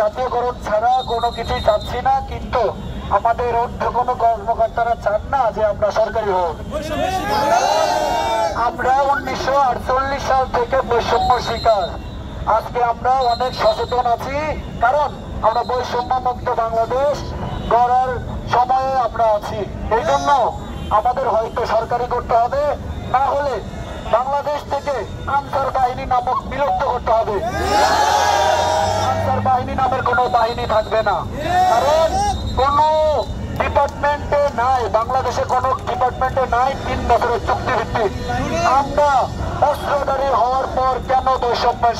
জাতীয়করণ ছাড়া কোনো কিছুই চাচ্ছি না, কিন্তু আমাদের অর্থ কোনো কর্মকর্তারা চান না যে আমরা সরকারি হোক। আমরা 1948 সাল থেকে বৈষম্য শিকার। আজকে আমরা অনেক সচেতন আছি, কারণ আমরা বৈষম্য মুক্ত বাংলাদেশ গড়ার সময়ে আমরা আছি। এই জন্য আমাদের হয়তো সরকারি করতে হবে, না হলে বাংলাদেশ থেকে আনসার বাহিনী নামক বিলুপ্ত করতে হবে। আনসার বাহিনী নামের কোনো বাহিনী থাকবে না, কারণ কোনো ডিপার্টমেন্টে নাই, বাংলাদেশে কোনো ডিপার্টমেন্টে নাই 3 বছরের চুক্তিভিত্তিক। আমরা অস্ত্রধারী হওয়ার পর কেন বৈষম্যের